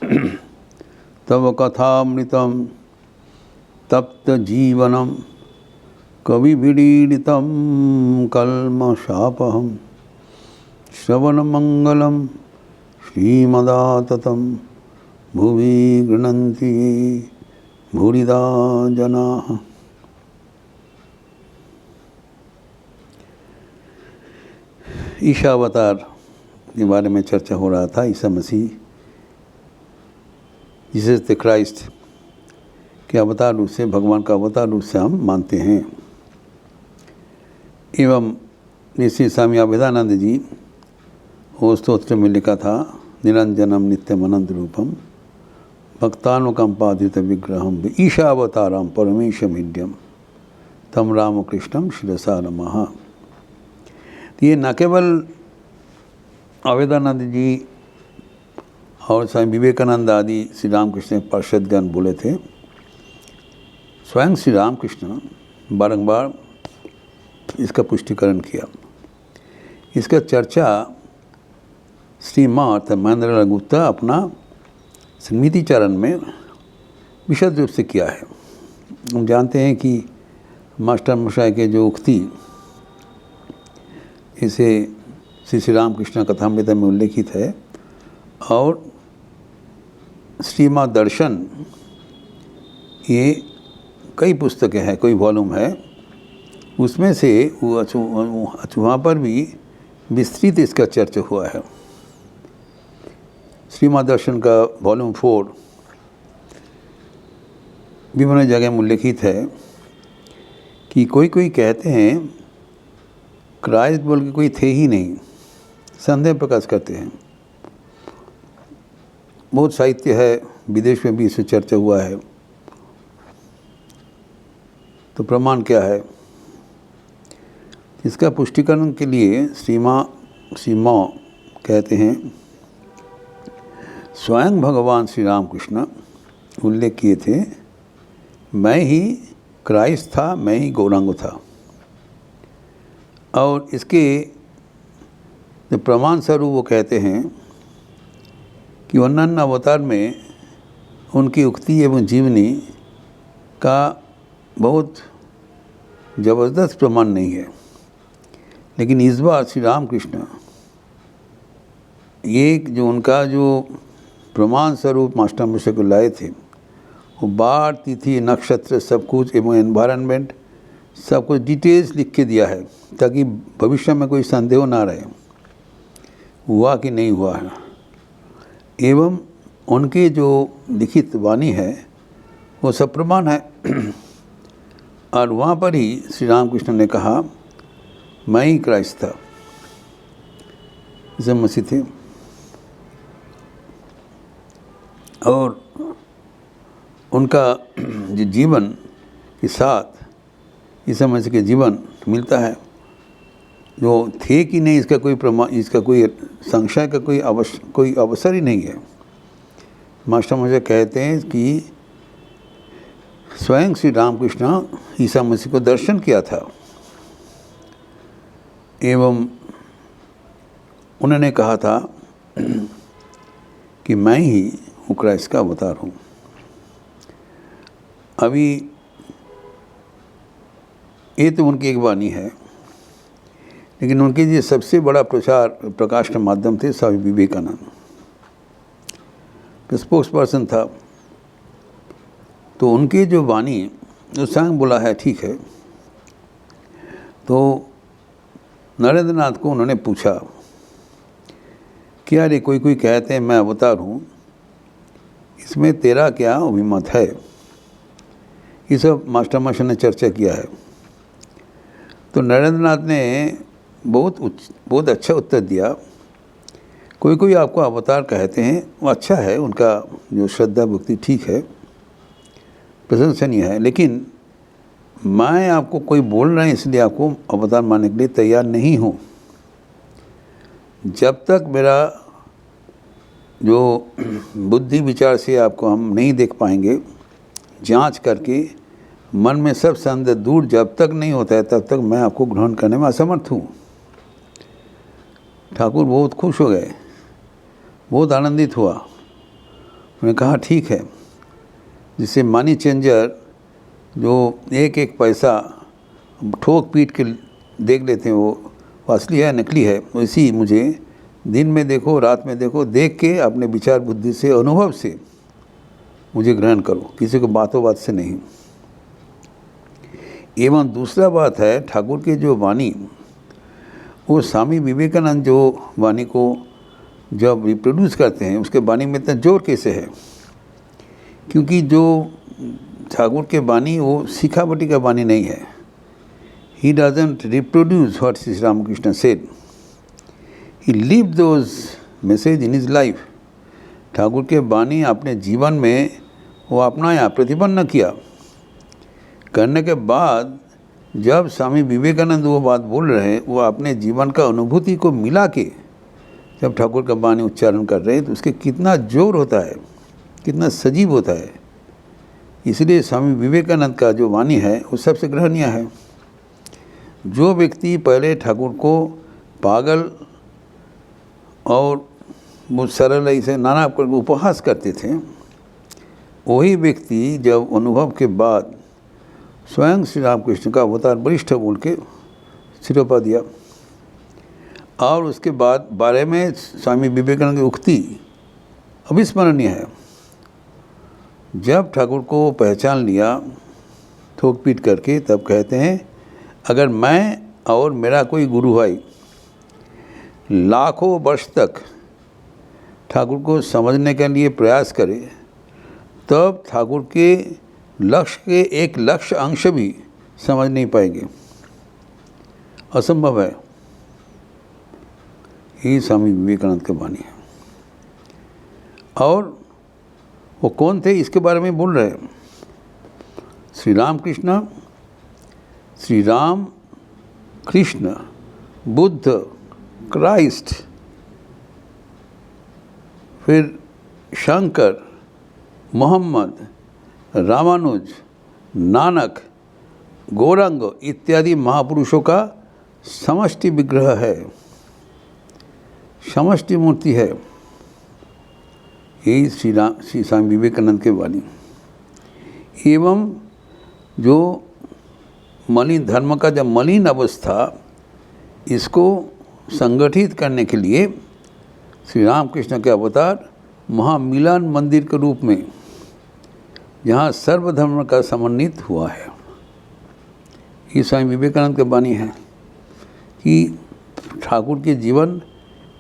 तव कथामृतं तप्त जीवनम कविभिरीडितं कल्मषापहं श्रवणमंगलं श्रीमदाततं भुवि गृह्णन्ति भूरिदा जनाः। ईशा अवतार के बारे में चर्चा हो रहा था। Isa Masih, Jesus the Christ के अवतार रूप से, भगवान का अवतार रूप से हम मानते हैं। एवं जैसे स्वामी अभेदानंद जी वो स्तोत्र में लिखा था, निरंजनम नित्यम अनंत रूपम भक्तानुकंपादित विग्रहम ईशावतारम परमेशमिड्यम तम रामकृष्णम शिरसा नमः। ये न केवल अभेदानंद जी और स्वामी विवेकानंद आदि श्री रामकृष्ण पार्षदगण बोले थे, स्वयं श्री रामकृष्ण बारंबार इसका पुष्टिकरण किया। इसका चर्चा श्री माता महेंद्र गुप्ता अपना स्मृति चरण में विशद रूप से किया है। हम जानते हैं कि मास्टर मशाय के जो उक्ति इसे श्री रामकृष्ण कथामृत में उल्लेखित है, और श्रीमद् दर्शन ये कई पुस्तकें हैं, कोई वॉल्यूम है, उसमें से वहाँ पर भी विस्तृत इसका चर्चा हुआ है। श्रीमद् दर्शन का वॉल्यूम 4 विभिन्न जगह में उल्लेखित है कि कोई कहते हैं क्राइस्ट बोल के कोई थे ही नहीं, संदेह प्रकाश करते हैं। बहुत साहित्य है, विदेश में भी इससे चर्चा हुआ है। तो प्रमाण क्या है? इसका पुष्टिकरण के लिए श्रीमा कहते हैं, स्वयं भगवान श्री रामकृष्ण उल्लेख किए थे, मैं ही क्राइस्ट था, मैं ही गौरांग था। और इसके जो प्रमाण स्वरूप वो कहते हैं कि अन्य अवतार में उनकी उक्ति एवं जीवनी का बहुत ज़बरदस्त प्रमाण नहीं है, लेकिन इस बार श्री रामकृष्ण ये जो उनका जो प्रमाण स्वरूप मास्टर मशे को लाए थे, वो बार, तिथि, नक्षत्र सब कुछ एवं एनवायरनमेंट सब कुछ डिटेल्स लिख के दिया है, ताकि भविष्य में कोई संदेह ना रहे हुआ कि नहीं हुआ है। एवं उनके जो लिखित वाणी है वो सब प्रमाण है। और वहाँ पर ही श्री रामकृष्ण ने कहा, मैं ही क्राइस्ट था, ईसा मसीह थे। और उनका जो जीवन के साथ ईसा मसीह के जीवन मिलता है, जो थे कि नहीं इसका कोई प्रमाण, इसका कोई संशय का कोई अवसर ही नहीं है। मास्टर मुझे कहते हैं कि स्वयं श्री रामकृष्ण ईसा मसीह को दर्शन किया था, एवं उन्होंने कहा था कि मैं ही हूँ क्राइस्ट का अवतार हूँ। अभी ये तो उनकी एक वाणी है, लेकिन उनके जो सबसे बड़ा प्रकाश का माध्यम थे स्वामी विवेकानंद, स्पोक्स पर्सन था। तो उनकी जो वाणी जो संग बोला है, ठीक है। तो नरेंद्र नाथ को उन्होंने पूछा कि अरे कोई कहते हैं मैं अवतार हूँ, इसमें तेरा क्या अभिमत है? ये सब मास्टर मास्टर ने चर्चा किया है। तो नरेंद्र नाथ ने बहुत अच्छा उत्तर दिया। कोई आपको अवतार कहते हैं, वो अच्छा है, उनका जो श्रद्धा भक्ति ठीक है, प्रशंसनीय है, लेकिन मैं आपको कोई बोल रहा है इसलिए आपको अवतार मानने के लिए तैयार नहीं हूँ। जब तक मेरा जो बुद्धि विचार से आपको हम नहीं देख पाएंगे, जांच करके मन में सब संदेह दूर जब तक नहीं होता है, तब तक मैं आपको ग्रहण करने में असमर्थ हूँ। ठाकुर बहुत खुश हो गए, बहुत आनंदित हुआ। उन्होंने कहा ठीक है, जिससे मनी चेंजर जो एक एक पैसा ठोक पीट के देख लेते हैं वो असली है नकली है, वैसी मुझे दिन में देखो रात में देखो, देख के अपने विचार बुद्धि से अनुभव से मुझे ग्रहण करो, किसी को बातों बात से नहीं। एवं दूसरा बात है, ठाकुर के जो वाणी, वो स्वामी विवेकानंद जो वाणी को जब रिप्रोड्यूस करते हैं उसके वाणी में इतना जोर कैसे है, क्योंकि जो ठाकुर के वाणी वो सिखावटी का वाणी नहीं है। He doesn't reproduce what Shri Ramakrishna said, he live those message in his life. Thakur के वाणी अपने जीवन में वो अपनाया, प्रतिपन्न किया। करने के बाद जब स्वामी विवेकानंद वो बात बोल रहे हैं, वो अपने जीवन का अनुभूति को मिला के जब ठाकुर का वाणी उच्चारण कर रहे हैं तो उसके कितना जोर होता है, कितना सजीव होता है। इसलिए स्वामी विवेकानंद का जो वाणी है वो सबसे ग्रहणीय है। जो व्यक्ति पहले ठाकुर को पागल और वो सरल ऐसे नाना प्रकार उपहास करते थे, वही व्यक्ति जब अनुभव के बाद स्वयं श्री रामकृष्ण का अवतार वरिष्ठ बोल के सिरोपा दिया, और उसके बाद बारे में स्वामी विवेकानंद की उक्ति अविस्मरणीय है। जब ठाकुर को पहचान लिया थोक पीट करके, तब कहते हैं अगर मैं और मेरा कोई गुरु भाई लाखों वर्ष तक ठाकुर को समझने के लिए प्रयास करे, तब ठाकुर के लक्ष्य के एक लक्ष्य अंश भी समझ नहीं पाएंगे, असंभव है। ये स्वामी विवेकानंद की वाणी है। और वो कौन थे इसके बारे में बोल रहे हैं। श्री राम कृष्ण, श्री राम कृष्ण, बुद्ध, क्राइस्ट, फिर शंकर, मोहम्मद, रामानुज, नानक, गौरांग इत्यादि महापुरुषों का समष्टि विग्रह है, समष्टि मूर्ति है। यही श्री स्वामी विवेकानंद के वाणी। एवं जो मलिन धर्म का जब मलिन अवस्था, इसको संगठित करने के लिए श्री रामकृष्ण के अवतार महामिलन मंदिर के रूप में, जहाँ सर्वधर्म का समन्वित हुआ है। ये स्वामी विवेकानंद की वाणी है कि ठाकुर के जीवन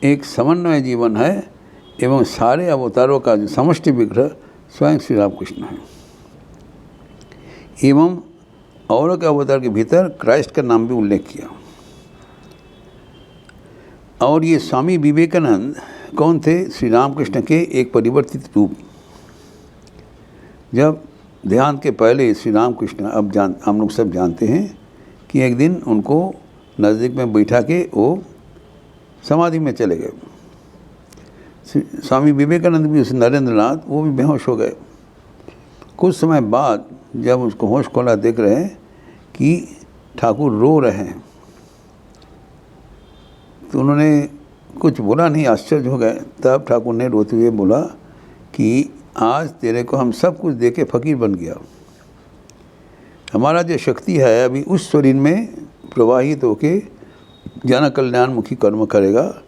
एक समन्वय जीवन है एवं सारे अवतारों का जो समष्टि विग्रह स्वयं श्री रामकृष्ण है। एवं औरों के अवतार के भीतर क्राइस्ट का नाम भी उल्लेख किया। और ये स्वामी विवेकानंद कौन थे? श्री रामकृष्ण के एक परिवर्तित रूप। जब देहांत के पहले श्री रामकृष्ण, अब हम लोग सब जानते हैं कि एक दिन उनको नज़दीक में बैठा के वो समाधि में चले गए। स्वामी विवेकानंद भी, उस नरेंद्रनाथ, वो भी बेहोश हो गए। कुछ समय बाद जब उसको होश खोला, देख रहे हैं कि ठाकुर रो रहे हैं, तो उन्होंने कुछ बोला नहीं, आश्चर्य हो गए। तब ठाकुर ने रोते हुए बोला कि आज तेरे को हम सब कुछ दे के फ़कीर बन गया। हमारा जो शक्ति है अभी उस शरीर में प्रवाहित होके जन कल्याणमुखी कर्म करेगा,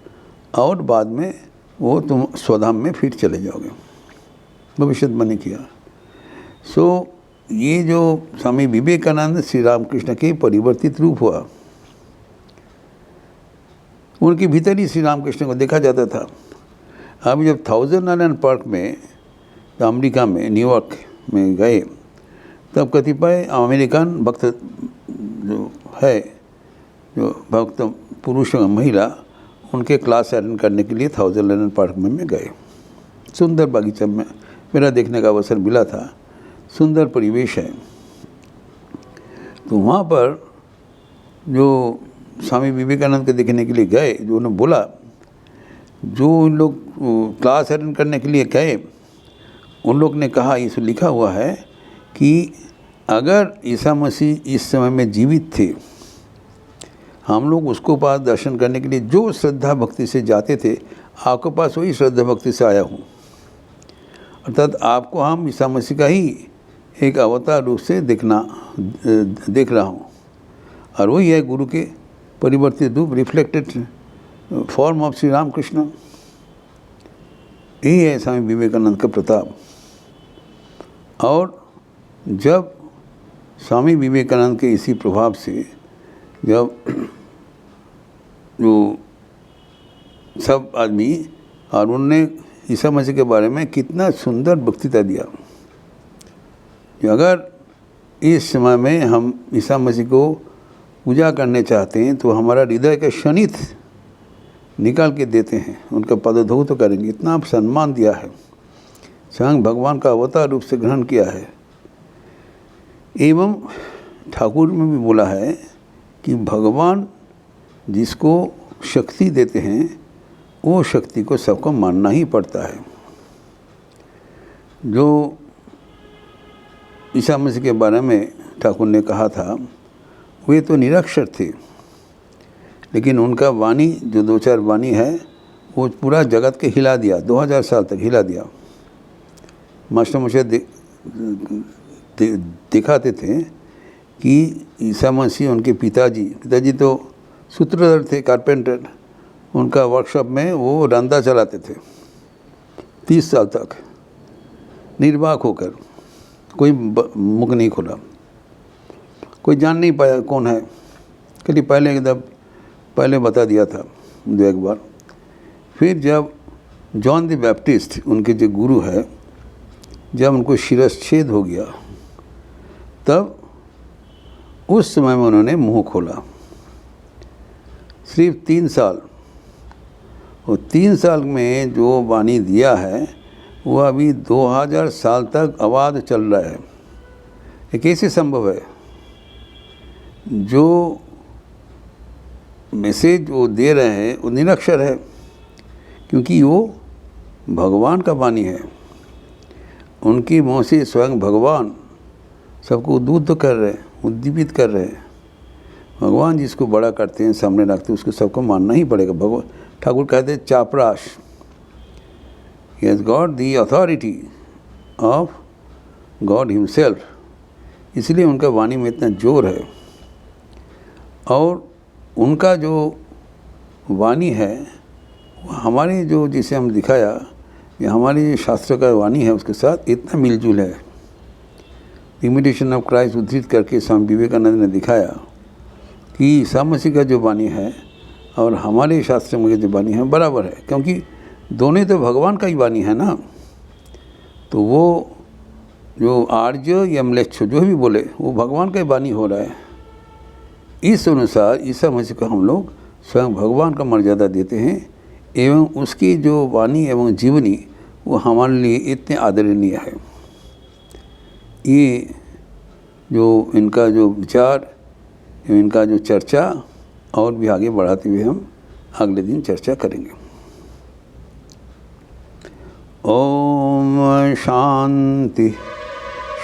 और बाद में वो तुम स्वधाम में फिर चले जाओगे। भविष्यवाणी किया। ये जो स्वामी विवेकानंद श्री रामकृष्ण के परिवर्तित रूप हुआ, उनके भीतर ही श्री रामकृष्ण को देखा जाता था। अब जब थाउजेंड आइलैंड पार्क में, अमेरिका में, न्यूयॉर्क में गए, तब कतिपय अमेरिकन भक्त जो है, जो भक्त पुरुष और महिला, उनके क्लास अटेंड करने के लिए थाउजेंड आइलैंड पार्क में गए। सुंदर बागीचा में मेरा देखने का अवसर मिला था, सुंदर परिवेश है। तो वहाँ पर जो स्वामी विवेकानंद के देखने के लिए गए, जो उन्होंने बोला, जो उन लोग क्लास अटेंड करने के लिए गए, उन लोग ने कहा, इस लिखा हुआ है कि अगर ईसा मसीह इस समय में जीवित थे, हम लोग उसको पास दर्शन करने के लिए जो श्रद्धा भक्ति से जाते थे, आपके पास वही श्रद्धा भक्ति से आया हूँ। अर्थात आपको हम ईसा मसीह का ही एक अवतार रूप से देख रहा हूँ, और वही है गुरु के परिवर्तित रूप, reflected form of Shri Ramakrishna. यही है स्वामी विवेकानंद का प्रताप। और जब स्वामी विवेकानंद के इसी प्रभाव से जब जो सब आदमी, और उनने ईसा मसीह के बारे में कितना सुंदर वक्तृता दिया कि अगर इस समय में हम ईसा मसीह को पूजा करने चाहते हैं तो हमारा हृदय का शनित निकाल के देते हैं, उनका पदधो तो करेंगे। इतना सम्मान दिया है, स्वयं भगवान का अवतार रूप से ग्रहण किया है। एवं ठाकुर में भी बोला है कि भगवान जिसको शक्ति देते हैं वो शक्ति को सबको मानना ही पड़ता है। जो ईसा मसीह के बारे में ठाकुर ने कहा था, वे तो निरक्षर थे, लेकिन उनका वाणी जो 2-4 वाणी है वो पूरा जगत के हिला दिया, 2000 साल तक हिला दिया। मास्टर मुझे दिखाते थे कि ईसा मसीह उनके पिताजी तो सूत्रधर थे, कारपेंटर, उनका वर्कशॉप में वो रंदा चलाते थे 30 साल तक निर्वाक होकर, कोई मुख नहीं खोला, कोई जान नहीं पाया कौन है। कभी पहले बता दिया था 2-1 बार। फिर जब जॉन द बैप्टिस्ट उनके जो गुरु है, जब उनको शिरच्छेद हो गया, तब उस समय में उन्होंने मुंह खोला। सिर्फ 3 साल, और 3 साल में जो वाणी दिया है वो अभी 2000 साल तक आवाज़ चल रहा है। ये कैसे संभव है? जो मैसेज वो दे रहे हैं वो निरक्षर है, क्योंकि वो भगवान का वाणी है। उनकी मुँह से स्वयं भगवान सबको उद्बुद्ध कर रहे हैं, उद्दीपित कर रहे हैं। भगवान जिसको बड़ा करते हैं, सामने रखते हैं, उसको सबको मानना ही पड़ेगा। भगवान ठाकुर कहते हैं चापराश, he has got the authority of God himself, इसलिए उनका वाणी में इतना जोर है। और उनका जो वाणी है वो हमारी जो जिसे हम दिखाया, ये हमारी शास्त्र का वाणी है, उसके साथ इतना मिलजुल है। इमिटेशन ऑफ क्राइस्ट उद्धृत करके स्वामी विवेकानंद ने दिखाया कि ईसा मसीह का जो वाणी है और हमारे शास्त्र में जो वाणी है बराबर है, क्योंकि दोनों तो भगवान का ही वाणी है ना। तो वो जो आर्य या म्लेच्छ जो भी बोले वो भगवान का ही वाणी हो रहा है। इस अनुसार ईसा मसीह को हम लोग स्वयं भगवान का मर्यादा देते हैं, एवं उसकी जो वाणी एवं जीवनी वो हमारे लिए इतने आदरणीय है। ये जो इनका जो विचार, इनका जो चर्चा और भी आगे बढ़ाते हुए हम अगले दिन चर्चा करेंगे। ओम शांति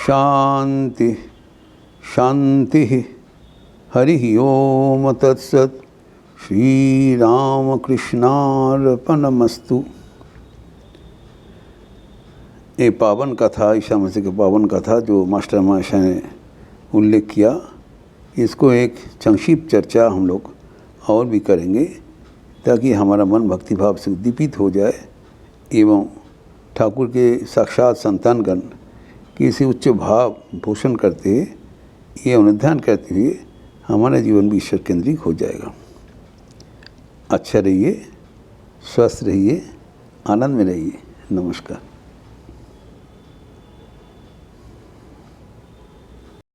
शांति शांति। हरि ओम तत्सत। श्री राम कृष्णार्पणमस्तु। ये पावन कथा, ईसा मसीह की पावन कथा जो मास्टर महाशय ने उल्लेख किया, इसको एक संक्षिप्त चर्चा हम लोग और भी करेंगे, ताकि हमारा मन भक्तिभाव से उद्दीपित हो जाए, एवं ठाकुर के साक्षात संतानगण किसी उच्च भाव पोषण करते ये अनुध्यान करते हुए हमारा जीवन भी ईश्वर केंद्रित हो जाएगा। अच्छा रहिए, स्वस्थ रहिए, आनंद में रहिए। नमस्कार।